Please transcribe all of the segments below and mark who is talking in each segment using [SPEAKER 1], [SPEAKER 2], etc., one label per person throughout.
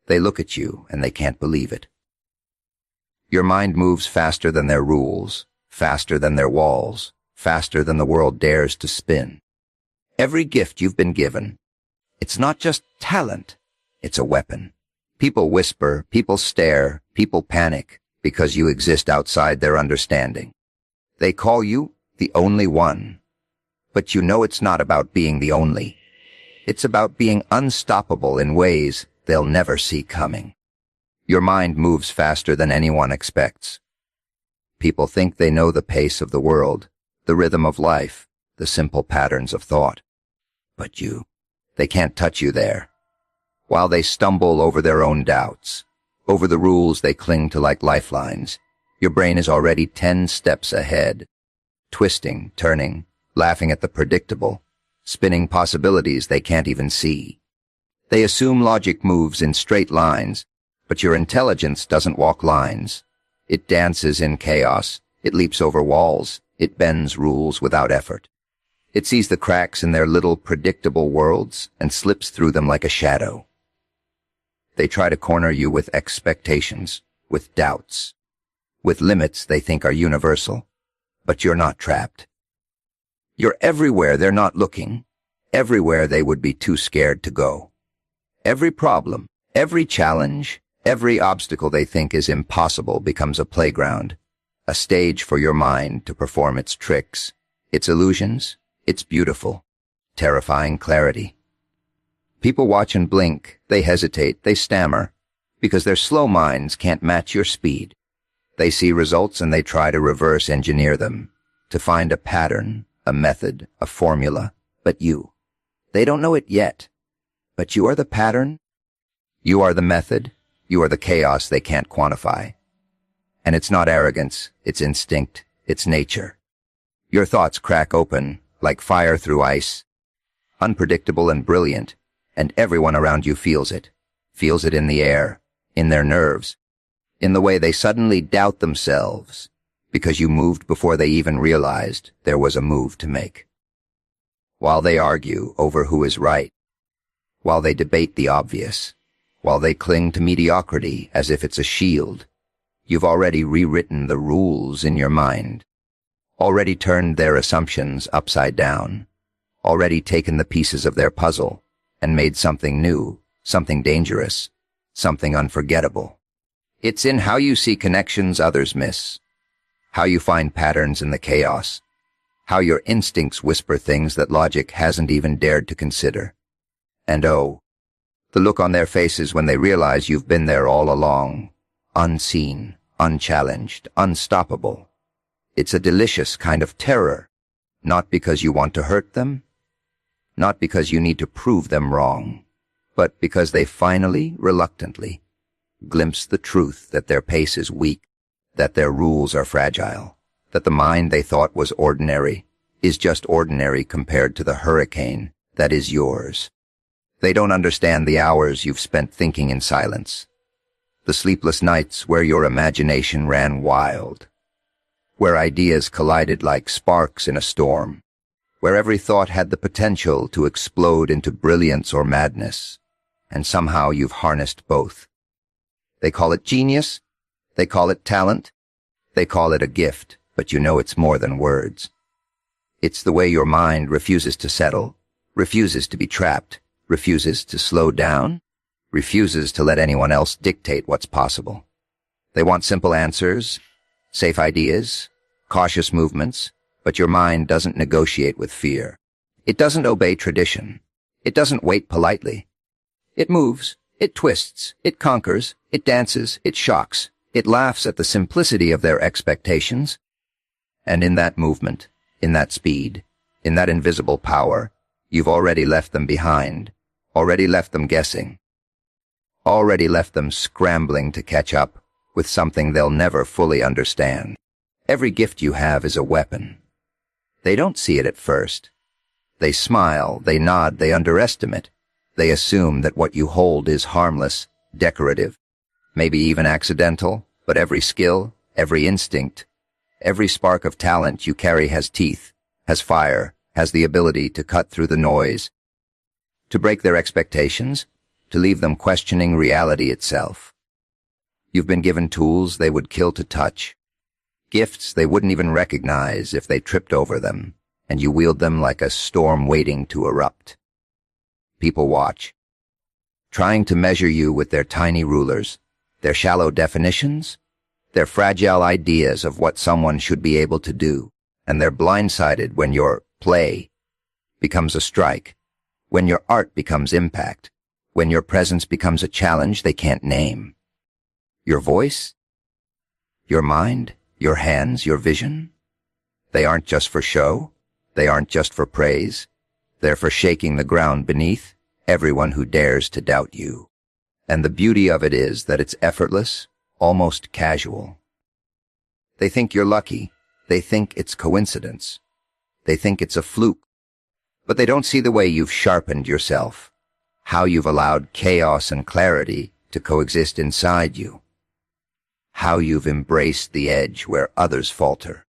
[SPEAKER 1] They look at you and they can't believe it. Your mind moves faster than their rules, faster than their walls, faster than the world dares to spin. Every gift you've been given, it's not just talent, it's a weapon. People whisper, people stare, people panic because you exist outside their understanding. They call you the only one. But you know it's not about being the only. It's about being unstoppable in ways they'll never see coming. Your mind moves faster than anyone expects. People think they know the pace of the world, the rhythm of life, the simple patterns of thought. But they can't touch you there. While they stumble over their own doubts, over the rules they cling to like lifelines, your brain is already 10 steps ahead, twisting, turning, laughing at the predictable, spinning possibilities they can't even see. They assume logic moves in straight lines, but your intelligence doesn't walk lines. It dances in chaos, it leaps over walls, it bends rules without effort. It sees the cracks in their little predictable worlds and slips through them like a shadow. They try to corner you with expectations, with doubts, with limits they think are universal, but you're not trapped. You're everywhere they're not looking, everywhere they would be too scared to go. Every problem, every challenge, every obstacle they think is impossible becomes a playground, a stage for your mind to perform its tricks, its illusions, its beautiful, terrifying clarity. People watch and blink, they hesitate, they stammer, because their slow minds can't match your speed. They see results and they try to reverse engineer them, to find a pattern, a method, a formula, but they don't know it yet. But you are the pattern, you are the method, you are the chaos they can't quantify. And it's not arrogance, it's instinct, it's nature. Your thoughts crack open, like fire through ice, unpredictable and brilliant, and everyone around you feels it in the air, in their nerves, in the way they suddenly doubt themselves, because you moved before they even realized there was a move to make. While they argue over who is right, while they debate the obvious, while they cling to mediocrity as if it's a shield, you've already rewritten the rules in your mind, already turned their assumptions upside down, already taken the pieces of their puzzle and made something new, something dangerous, something unforgettable. It's in how you see connections others miss, how you find patterns in the chaos, how your instincts whisper things that logic hasn't even dared to consider. And oh, the look on their faces when they realize you've been there all along, unseen, unchallenged, unstoppable. It's a delicious kind of terror, not because you want to hurt them, not because you need to prove them wrong, but because they finally, reluctantly, glimpse the truth that their pace is weak, that their rules are fragile, that the mind they thought was ordinary is just ordinary compared to the hurricane that is yours. They don't understand the hours you've spent thinking in silence, the sleepless nights where your imagination ran wild, where ideas collided like sparks in a storm, where every thought had the potential to explode into brilliance or madness, and somehow you've harnessed both. They call it genius, they call it talent, they call it a gift, but you know it's more than words. It's the way your mind refuses to settle, refuses to be trapped, refuses to slow down, refuses to let anyone else dictate what's possible. They want simple answers, safe ideas, cautious movements, but your mind doesn't negotiate with fear. It doesn't obey tradition. It doesn't wait politely. It moves, it twists, it conquers, it dances, it shocks, it laughs at the simplicity of their expectations. And in that movement, in that speed, in that invisible power, you've already left them behind, already left them guessing, already left them scrambling to catch up with something they'll never fully understand. Every gift you have is a weapon. They don't see it at first. They smile, they nod, they underestimate. They assume that what you hold is harmless, decorative, maybe even accidental, but every skill, every instinct, every spark of talent you carry has teeth, has fire, has the ability to cut through the noise, to break their expectations, to leave them questioning reality itself. You've been given tools they would kill to touch, gifts they wouldn't even recognize if they tripped over them, and you wield them like a storm waiting to erupt. People watch, trying to measure you with their tiny rulers, their shallow definitions, their fragile ideas of what someone should be able to do, and they're blindsided when your play becomes a strike, when your art becomes impact, when your presence becomes a challenge they can't name. Your voice, your mind, your hands, your vision, they aren't just for show, they aren't just for praise, they're for shaking the ground beneath everyone who dares to doubt you. And the beauty of it is that it's effortless, almost casual. They think you're lucky, they think it's coincidence, they think it's a fluke, but they don't see the way you've sharpened yourself, how you've allowed chaos and clarity to coexist inside you, how you've embraced the edge where others falter,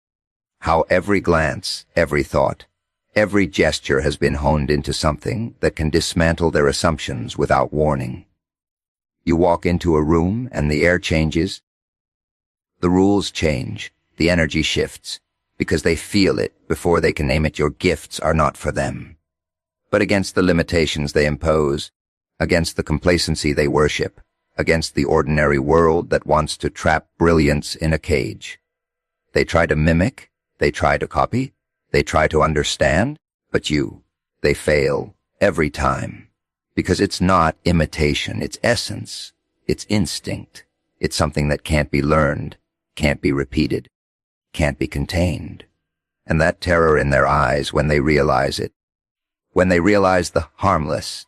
[SPEAKER 1] how every glance, every thought, every gesture has been honed into something that can dismantle their assumptions without warning. You walk into a room and the air changes, the rules change, the energy shifts, because they feel it before they can name it. Your gifts are not for them, but against the limitations they impose, against the complacency they worship, against the ordinary world that wants to trap brilliance in a cage. They try to mimic, they try to copy, they try to understand, but they fail every time. Because it's not imitation, it's essence, it's instinct, it's something that can't be learned, can't be repeated, can't be contained. And that terror in their eyes when they realize it, when they realize the harmless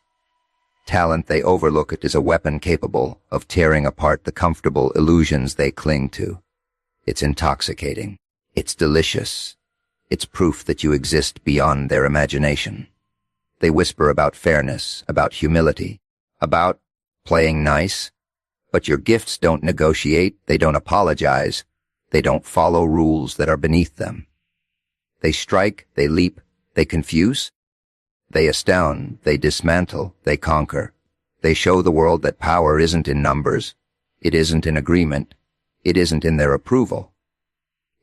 [SPEAKER 1] talent they overlook, it is a weapon capable of tearing apart the comfortable illusions they cling to. It's intoxicating. It's delicious. It's proof that you exist beyond their imagination. They whisper about fairness, about humility, about playing nice, but your gifts don't negotiate, they don't apologize, they don't follow rules that are beneath them. They strike, they leap, they confuse, they astound, they dismantle, they conquer. They show the world that power isn't in numbers, it isn't in agreement, it isn't in their approval.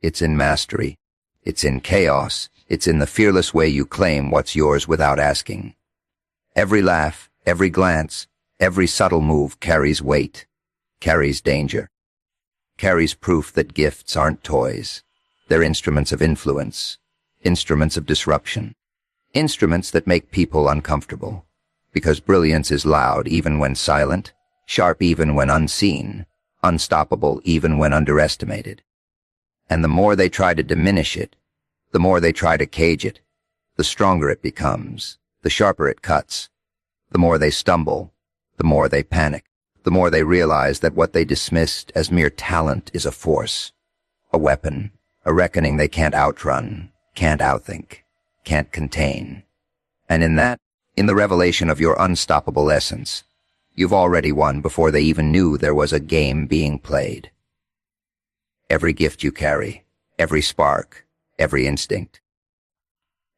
[SPEAKER 1] It's in mastery, it's in chaos, it's in the fearless way you claim what's yours without asking. Every laugh, every glance, every subtle move carries weight, carries danger, carries proof that gifts aren't toys. They're instruments of influence, instruments of disruption, instruments that make people uncomfortable. Because brilliance is loud even when silent, sharp even when unseen, unstoppable even when underestimated. And the more they try to diminish it, the more they try to cage it, the stronger it becomes, the sharper it cuts. The more they stumble, the more they panic, the more they realize that what they dismissed as mere talent is a force, a weapon, a reckoning they can't outrun, can't outthink, can't contain. And in the revelation of your unstoppable essence, you've already won before they even knew there was a game being played. Every gift you carry, every spark, every instinct.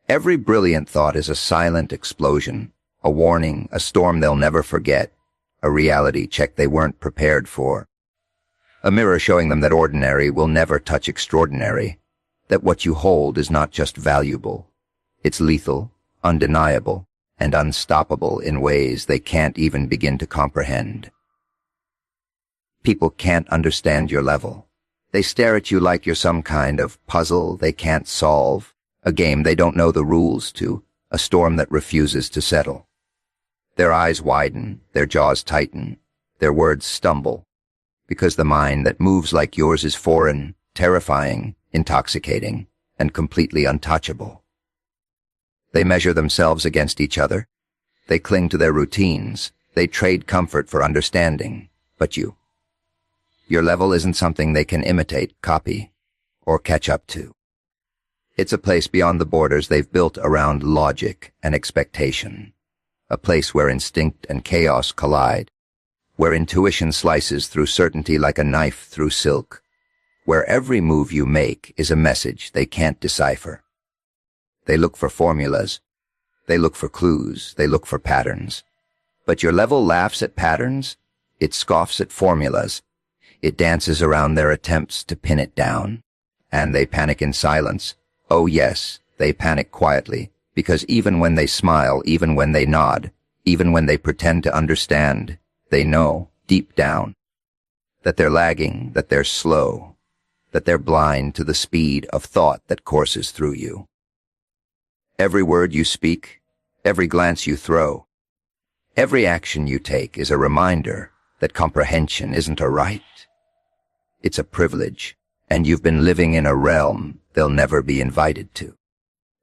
[SPEAKER 1] Every brilliant thought is a silent explosion, a warning, a storm they'll never forget, a reality check they weren't prepared for. A mirror showing them that ordinary will never touch extraordinary, that what you hold is not just valuable, it's lethal, undeniable, and unstoppable in ways they can't even begin to comprehend. People can't understand your level. They stare at you like you're some kind of puzzle they can't solve, a game they don't know the rules to, a storm that refuses to settle. Their eyes widen, their jaws tighten, their words stumble, because the mind that moves like yours is foreign, terrifying, intoxicating, and completely untouchable. They measure themselves against each other. They cling to their routines. They trade comfort for understanding. But your level isn't something they can imitate, copy, or catch up to. It's a place beyond the borders they've built around logic and expectation. A place where instinct and chaos collide, where intuition slices through certainty like a knife through silk, where every move you make is a message they can't decipher. They look for formulas, they look for clues, they look for patterns, But your level laughs at patterns, it scoffs at formulas, it dances around their attempts to pin it down. And they panic in silence. Oh yes, they panic quietly, because even when they smile, even when they nod, even when they pretend to understand, they know, deep down, that they're lagging, that they're slow, that they're blind to the speed of thought that courses through you. Every word you speak, every glance you throw, every action you take is a reminder that comprehension isn't a right. It's a privilege, and you've been living in a realm they'll never be invited to.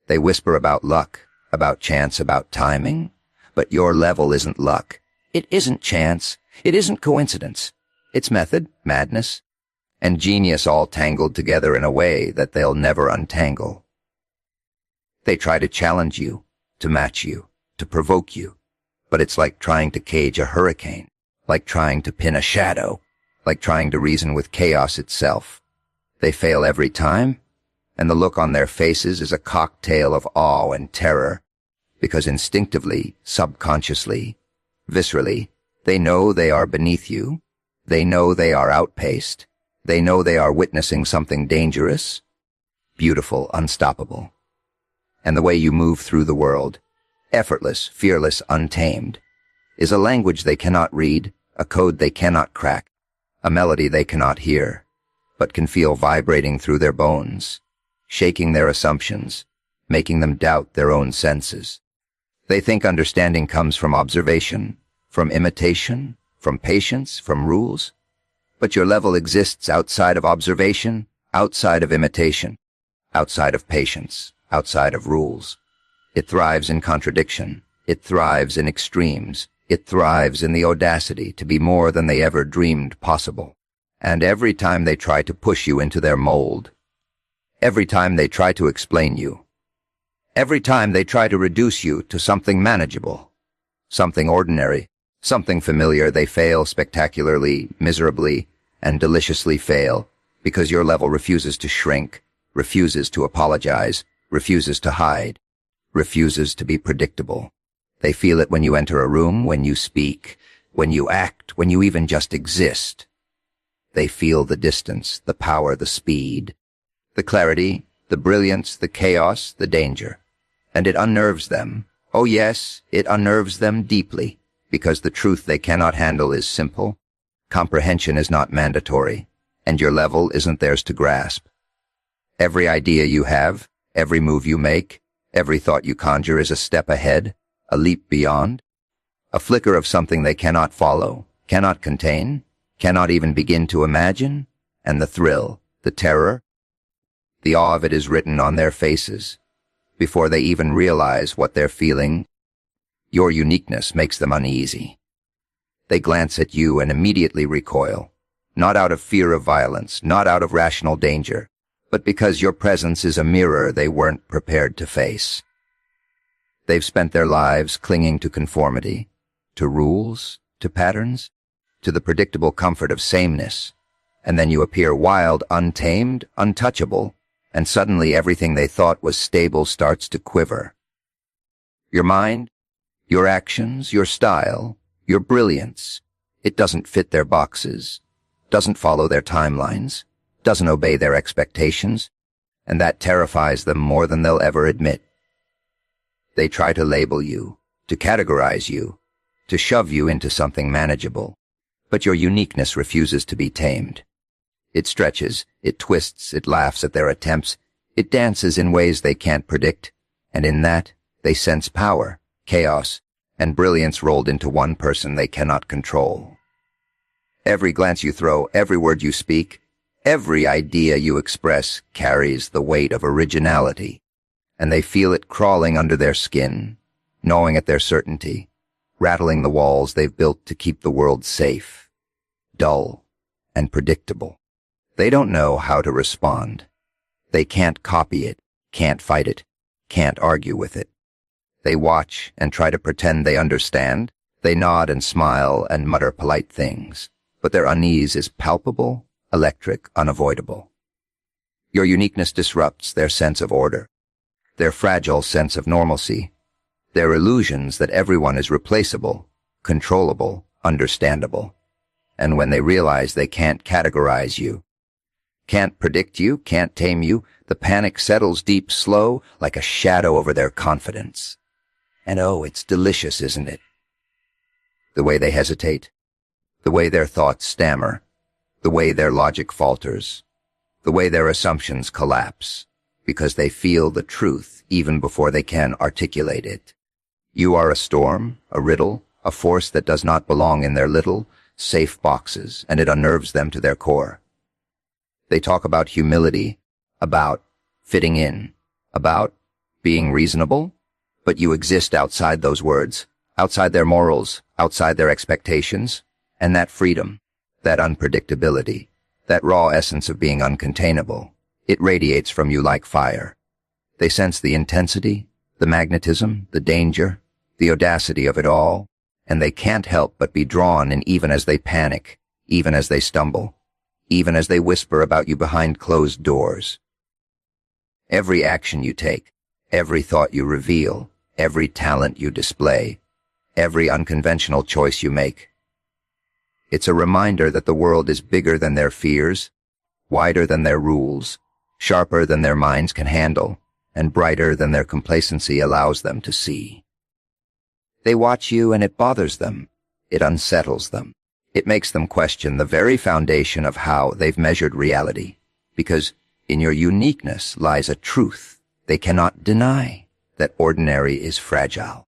[SPEAKER 1] They whisper about luck, about chance, about timing, but your level isn't luck. It isn't chance. It isn't coincidence. It's method, madness, and genius all tangled together in a way that they'll never untangle. They try to challenge you, to match you, to provoke you, but it's like trying to cage a hurricane, like trying to pin a shadow, like trying to reason with chaos itself. They fail every time, and the look on their faces is a cocktail of awe and terror, because instinctively, subconsciously, viscerally, they know they are beneath you, they know they are outpaced, they know they are witnessing something dangerous, beautiful, unstoppable. And the way you move through the world, effortless, fearless, untamed, is a language they cannot read, a code they cannot crack, a melody they cannot hear, but can feel vibrating through their bones, shaking their assumptions, making them doubt their own senses. They think understanding comes from observation, from imitation, from patience, from rules. But your level exists outside of observation, outside of imitation, outside of patience, outside of rules. It thrives in contradiction. It thrives in extremes. It thrives in the audacity to be more than they ever dreamed possible. And every time they try to push you into their mold, every time they try to explain you, every time they try to reduce you to something manageable, something ordinary, something familiar, they fail spectacularly, miserably, and deliciously fail, because your level refuses to shrink, refuses to apologize, refuses to hide, refuses to be predictable. They feel it when you enter a room, when you speak, when you act, when you even just exist. They feel the distance, the power, the speed, the clarity, the brilliance, the chaos, the danger. And it unnerves them. Oh yes, it unnerves them deeply, because the truth they cannot handle is simple. Comprehension is not mandatory, and your level isn't theirs to grasp. Every idea you have, every move you make, every thought you conjure is a step ahead, a leap beyond, a flicker of something they cannot follow, cannot contain, cannot even begin to imagine, and the thrill, the terror, the awe of it is written on their faces, before they even realize what they're feeling. Your uniqueness makes them uneasy. They glance at you and immediately recoil, not out of fear of violence, not out of rational danger, but because your presence is a mirror they weren't prepared to face. They've spent their lives clinging to conformity, to rules, to patterns, to the predictable comfort of sameness, and then you appear wild, untamed, untouchable, and suddenly everything they thought was stable starts to quiver. Your mind, your actions, your style, your brilliance, it doesn't fit their boxes, doesn't follow their timelines, doesn't obey their expectations, and that terrifies them more than they'll ever admit. They try to label you, to categorize you, to shove you into something manageable, but your uniqueness refuses to be tamed. It stretches, it twists, it laughs at their attempts, it dances in ways they can't predict, and in that, they sense power, chaos, and brilliance rolled into one person they cannot control. Every glance you throw, every word you speak, every idea you express carries the weight of originality, and they feel it crawling under their skin, gnawing at their certainty, rattling the walls they've built to keep the world safe, dull, and predictable. They don't know how to respond. They can't copy it, can't fight it, can't argue with it. They watch and try to pretend they understand. They nod and smile and mutter polite things, but their unease is palpable, electric, unavoidable. Your uniqueness disrupts their sense of order, their fragile sense of normalcy, their illusions that everyone is replaceable controllable, understandable. And when they realize they can't categorize you, can't predict you, can't tame you, the panic settles deep slow like a shadow over their confidence. And oh, it's delicious, isn't it? The way they hesitate, the way their thoughts stammer, the way their logic falters, the way their assumptions collapse, because they feel the truth even before they can articulate it. You are a storm, a riddle, a force that does not belong in their little, safe boxes, and it unnerves them to their core. They talk about humility, about fitting in, about being reasonable, but you exist outside those words, outside their morals, outside their expectations, and that freedom, that unpredictability, that raw essence of being uncontainable, it radiates from you like fire. They sense the intensity, the magnetism, the danger, the audacity of it all, and they can't help but be drawn in even as they panic, even as they stumble, even as they whisper about you behind closed doors. Every action you take, every thought you reveal, every talent you display, every unconventional choice you make, it's a reminder that the world is bigger than their fears, wider than their rules, sharper than their minds can handle, and brighter than their complacency allows them to see. They watch you and it bothers them. It unsettles them. It makes them question the very foundation of how they've measured reality, because in your uniqueness lies a truth they cannot deny, that ordinary is fragile,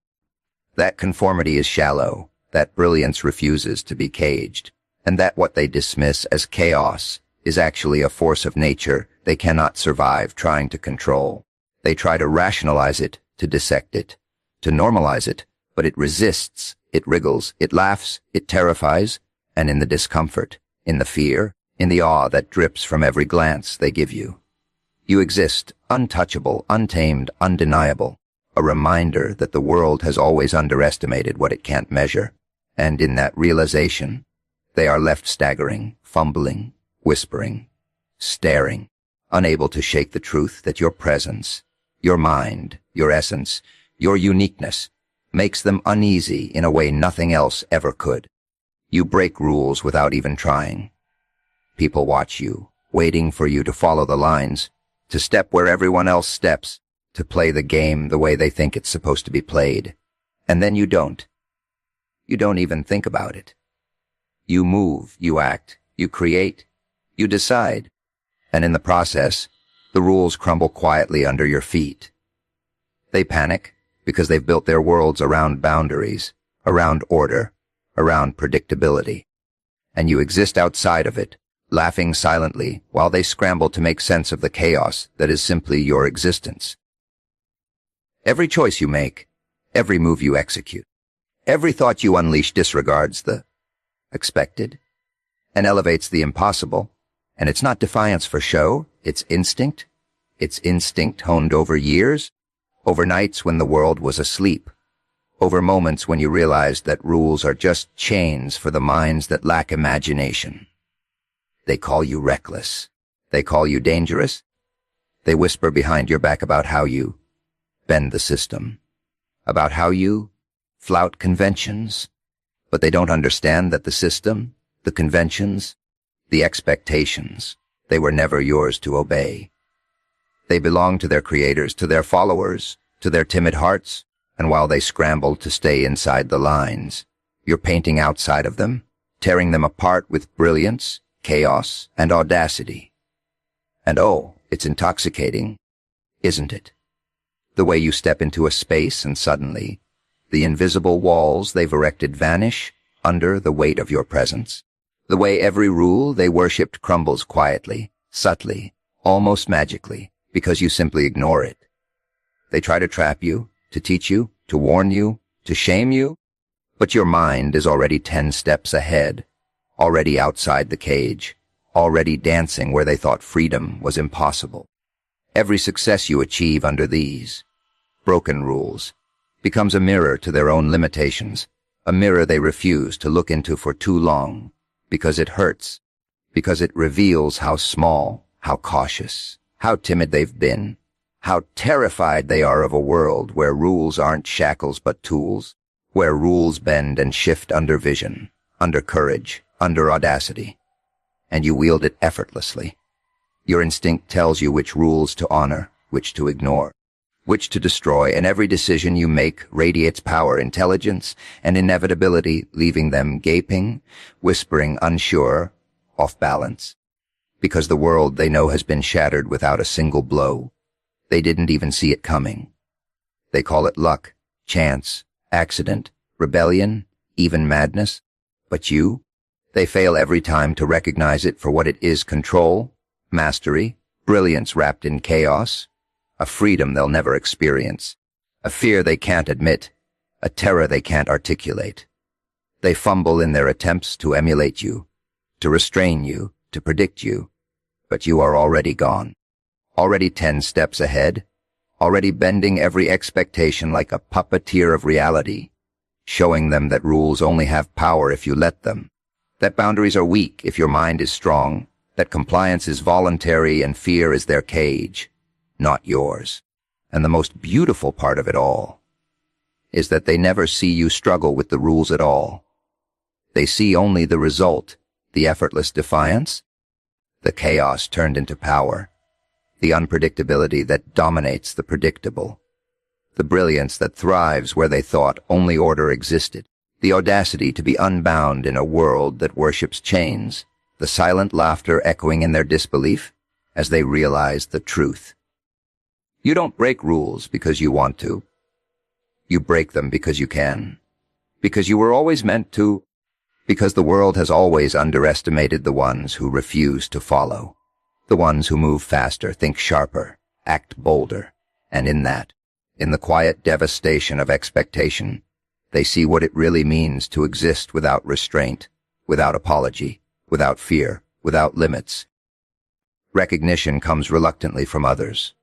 [SPEAKER 1] that conformity is shallow, that brilliance refuses to be caged, and that what they dismiss as chaos is actually a force of nature they cannot survive trying to control. They try to rationalize it, to dissect it, to normalize it, but it resists, it wriggles, it laughs, it terrifies, and in the discomfort, in the fear, in the awe that drips from every glance they give you, you exist, untouchable, untamed, undeniable, a reminder that the world has always underestimated what it can't measure, and in that realization, they are left staggering, fumbling, whispering, staring, unable to shake the truth that your presence, your mind, your essence, your uniqueness, makes them uneasy in a way nothing else ever could. You break rules without even trying. People watch you, waiting for you to follow the lines, to step where everyone else steps, to play the game the way they think it's supposed to be played. And then you don't. You don't even think about it. You move, you act, you create, you decide, and in the process, the rules crumble quietly under your feet. They panic because they've built their worlds around boundaries, around order, around predictability, and you exist outside of it, laughing silently while they scramble to make sense of the chaos that is simply your existence. Every choice you make, every move you execute, every thought you unleash disregards the expected and elevates the impossible, and it's not defiance for show, it's instinct honed over years, over nights when the world was asleep, over moments when you realized that rules are just chains for the minds that lack imagination. They call you reckless. They call you dangerous. They whisper behind your back about how you bend the system, about how you flout conventions, but they don't understand that the system, the conventions, the expectations, they were never yours to obey. They belong to their creators, to their followers, to their timid hearts, and while they scramble to stay inside the lines, you're painting outside of them, tearing them apart with brilliance, chaos, and audacity. And oh, it's intoxicating, isn't it? The way you step into a space and suddenly, the invisible walls they've erected vanish under the weight of your presence. The way every rule they worshipped crumbles quietly, subtly, almost magically, because you simply ignore it. They try to trap you, to teach you, to warn you, to shame you, but your mind is already 10 steps ahead, already outside the cage, already dancing where they thought freedom was impossible. Every success you achieve under these broken rules becomes a mirror to their own limitations, a mirror they refuse to look into for too long, because it hurts, because it reveals how small, how cautious, how timid they've been, how terrified they are of a world where rules aren't shackles but tools, where rules bend and shift under vision, under courage, under audacity, and you wield it effortlessly. Your instinct tells you which rules to honor, which to ignore, which to destroy, and every decision you make radiates power, intelligence, and inevitability, leaving them gaping, whispering, unsure, off balance. Because the world they know has been shattered without a single blow. They didn't even see it coming. They call it luck, chance, accident, rebellion, even madness. But you? They fail every time to recognize it for what it is: control, mastery, brilliance wrapped in chaos, a freedom they'll never experience, a fear they can't admit, a terror they can't articulate. They fumble in their attempts to emulate you, to restrain you, to predict you, but you are already gone, already 10 steps ahead, already bending every expectation like a puppeteer of reality, showing them that rules only have power if you let them, that boundaries are weak if your mind is strong, that compliance is voluntary and fear is their cage, not yours. And the most beautiful part of it all is that they never see you struggle with the rules at all. They see only the result, the effortless defiance, the chaos turned into power, the unpredictability that dominates the predictable, the brilliance that thrives where they thought only order existed, the audacity to be unbound in a world that worships chains, the silent laughter echoing in their disbelief as they realize the truth. You don't break rules because you want to. You break them because you can. Because you were always meant to. Because the world has always underestimated the ones who refuse to follow. The ones who move faster, think sharper, act bolder. And in that, in the quiet devastation of expectation, they see what it really means to exist without restraint, without apology, without fear, without limits. Recognition comes reluctantly from others.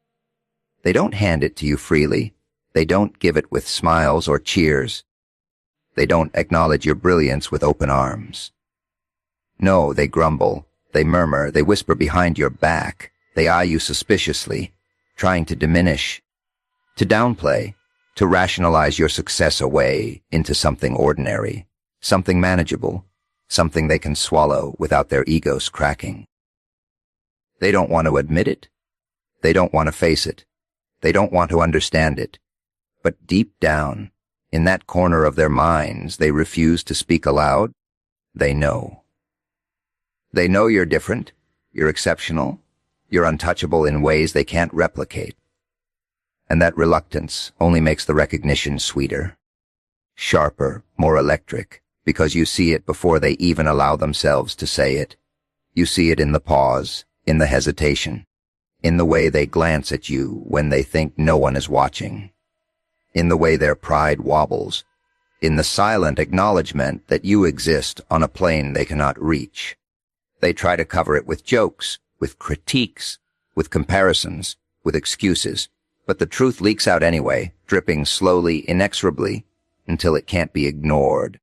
[SPEAKER 1] They don't hand it to you freely. They don't give it with smiles or cheers. They don't acknowledge your brilliance with open arms. No, they grumble, they murmur, they whisper behind your back. They eye you suspiciously, trying to diminish, to downplay, to rationalize your success away into something ordinary, something manageable, something they can swallow without their egos cracking. They don't want to admit it. They don't want to face it. They don't want to understand it. But deep down, in that corner of their minds they refuse to speak aloud, they know. They know you're different, you're exceptional, you're untouchable in ways they can't replicate. And that reluctance only makes the recognition sweeter, sharper, more electric, because you see it before they even allow themselves to say it. You see it in the pause, in the hesitation, in the way they glance at you when they think no one is watching, in the way their pride wobbles, in the silent acknowledgement that you exist on a plane they cannot reach. They try to cover it with jokes, with critiques, with comparisons, with excuses, but the truth leaks out anyway, dripping slowly, inexorably, until it can't be ignored.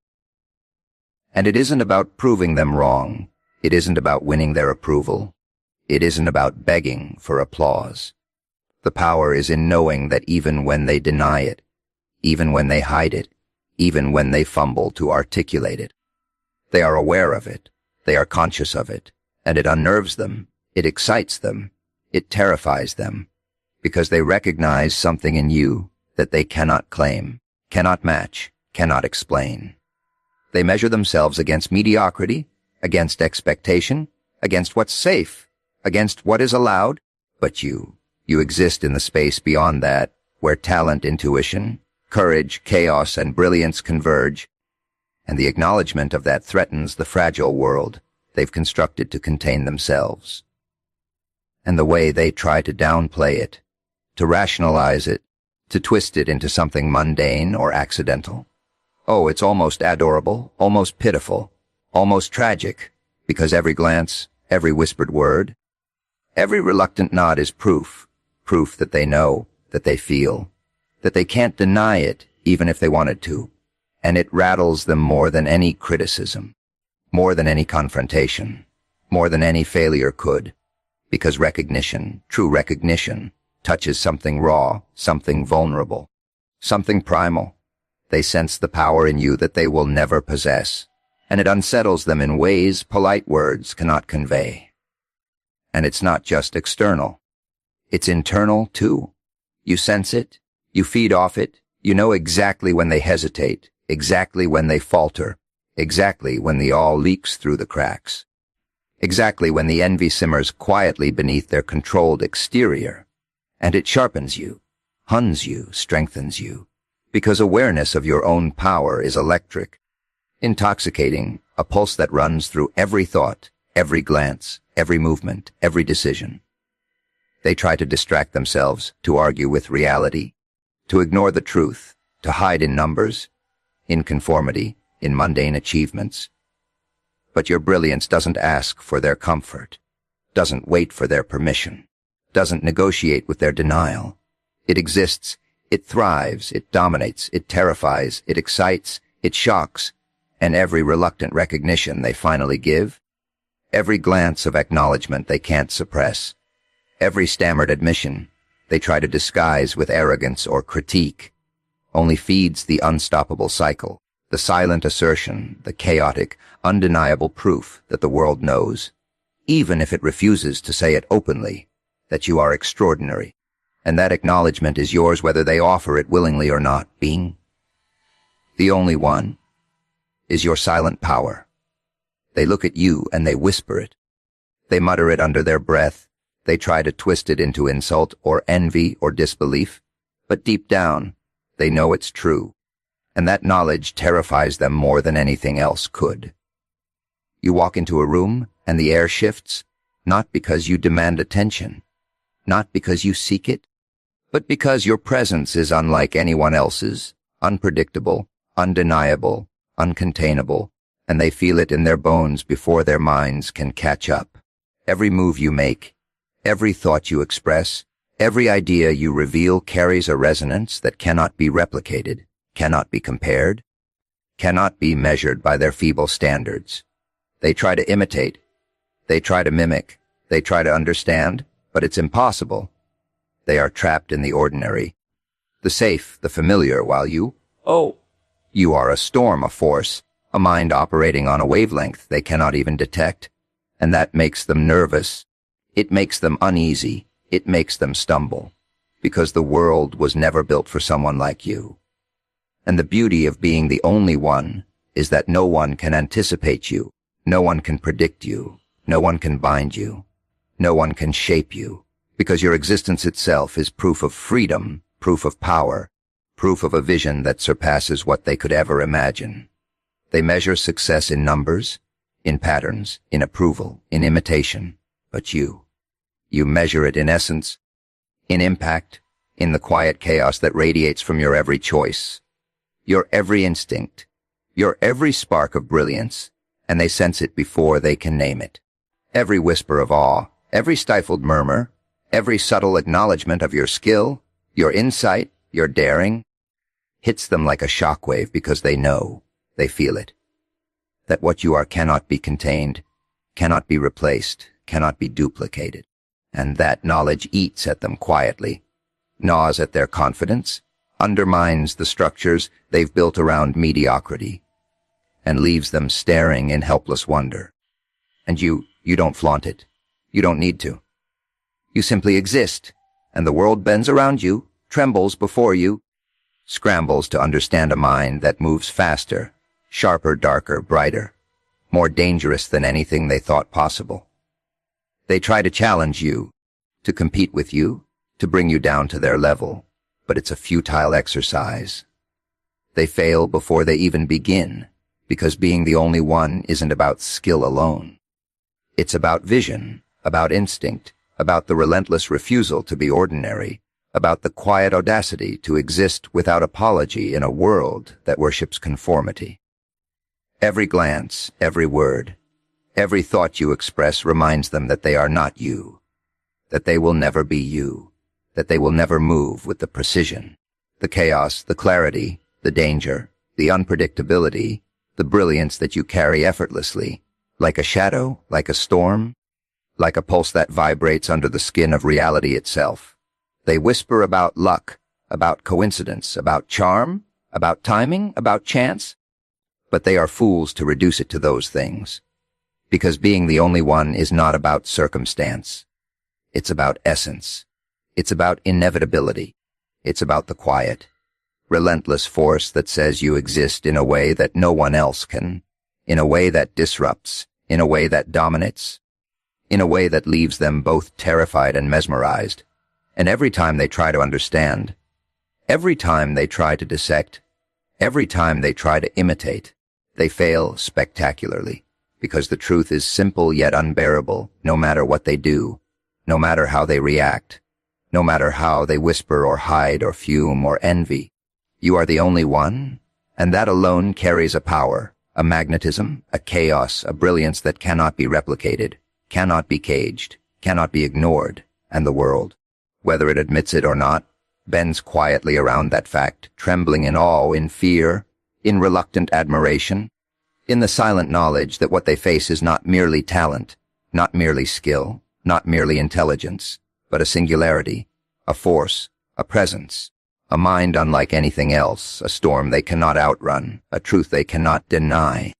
[SPEAKER 1] And it isn't about proving them wrong. It isn't about winning their approval. It isn't about begging for applause. The power is in knowing that even when they deny it, even when they hide it, even when they fumble to articulate it, they are aware of it, they are conscious of it, and it unnerves them, it excites them, it terrifies them, because they recognize something in you that they cannot claim, cannot match, cannot explain. They measure themselves against mediocrity, against expectation, against what's safe, against what is allowed, but you exist in the space beyond that, where talent, intuition, courage, chaos, and brilliance converge, and the acknowledgement of that threatens the fragile world they've constructed to contain themselves. And the way they try to downplay it, to rationalize it, to twist it into something mundane or accidental. Oh, it's almost adorable, almost pitiful, almost tragic, because every glance, every whispered word, every reluctant nod is proof that they know, that they feel, that they can't deny it even if they wanted to, and it rattles them more than any criticism, more than any confrontation, more than any failure could, because recognition, true recognition, touches something raw, something vulnerable, something primal. They sense the power in you that they will never possess, and it unsettles them in ways polite words cannot convey. And it's not just external. It's internal, too. You sense it, you feed off it, you know exactly when they hesitate, exactly when they falter, exactly when the all leaks through the cracks, exactly when the envy simmers quietly beneath their controlled exterior. And it sharpens you, huns you, strengthens you, because awareness of your own power is electric, intoxicating, a pulse that runs through every thought, every glance, every movement, every decision. They try to distract themselves, to argue with reality, to ignore the truth, to hide in numbers, in conformity, in mundane achievements. But your brilliance doesn't ask for their comfort, doesn't wait for their permission, doesn't negotiate with their denial. It exists, it thrives, it dominates, it terrifies, it excites, it shocks, and every reluctant recognition they finally give, every glance of acknowledgement they can't suppress, every stammered admission they try to disguise with arrogance or critique, only feeds the unstoppable cycle, the silent assertion, the chaotic, undeniable proof that the world knows, even if it refuses to say it openly, that you are extraordinary, and that acknowledgement is yours whether they offer it willingly or not. Being the only one is your silent power. They look at you and they whisper it. They mutter it under their breath. They try to twist it into insult or envy or disbelief, but deep down, they know it's true, and that knowledge terrifies them more than anything else could. You walk into a room and the air shifts, not because you demand attention, not because you seek it, but because your presence is unlike anyone else's, unpredictable, undeniable, uncontainable, and they feel it in their bones before their minds can catch up. Every move you make, every thought you express, every idea you reveal carries a resonance that cannot be replicated, cannot be compared, cannot be measured by their feeble standards. They try to imitate, they try to mimic, they try to understand, but it's impossible. They are trapped in the ordinary, the safe, the familiar, while you are a storm, a force, a mind operating on a wavelength they cannot even detect, and that makes them nervous. It makes them uneasy. It makes them stumble, because the world was never built for someone like you. And the beauty of being the only one is that no one can anticipate you, no one can predict you, no one can bind you, no one can shape you, because your existence itself is proof of freedom, proof of power, proof of a vision that surpasses what they could ever imagine. They measure success in numbers, in patterns, in approval, in imitation, but you measure it in essence, in impact, in the quiet chaos that radiates from your every choice, your every instinct, your every spark of brilliance, and they sense it before they can name it. Every whisper of awe, every stifled murmur, every subtle acknowledgement of your skill, your insight, your daring, hits them like a shockwave because they know, they feel it, that what you are cannot be contained, cannot be replaced, cannot be duplicated. And that knowledge eats at them quietly, gnaws at their confidence, undermines the structures they've built around mediocrity, and leaves them staring in helpless wonder. And you don't flaunt it. You don't need to. You simply exist, and the world bends around you, trembles before you, scrambles to understand a mind that moves faster, sharper, darker, brighter, more dangerous than anything they thought possible. They try to challenge you, to compete with you, to bring you down to their level, but it's a futile exercise. They fail before they even begin, because being the only one isn't about skill alone. It's about vision, about instinct, about the relentless refusal to be ordinary, about the quiet audacity to exist without apology in a world that worships conformity. Every glance, every word, every thought you express reminds them that they are not you, that they will never be you, that they will never move with the precision, the chaos, the clarity, the danger, the unpredictability, the brilliance that you carry effortlessly, like a shadow, like a storm, like a pulse that vibrates under the skin of reality itself. They whisper about luck, about coincidence, about charm, About timing? About chance? But they are fools to reduce it to those things. Because being the only one is not about circumstance. It's about essence. It's about inevitability. It's about the quiet, relentless force that says you exist in a way that no one else can, in a way that disrupts, in a way that dominates, in a way that leaves them both terrified and mesmerized. And every time they try to understand, every time they try to dissect, every time they try to imitate, they fail spectacularly, because the truth is simple yet unbearable, no matter what they do, no matter how they react, no matter how they whisper or hide or fume or envy. You are the only one, and that alone carries a power, a magnetism, a chaos, a brilliance that cannot be replicated, cannot be caged, cannot be ignored, and the world, whether it admits it or not, bends quietly around that fact, trembling in awe, in fear, in reluctant admiration, in the silent knowledge that what they face is not merely talent, not merely skill, not merely intelligence, but a singularity, a force, a presence, a mind unlike anything else, a storm they cannot outrun, a truth they cannot deny.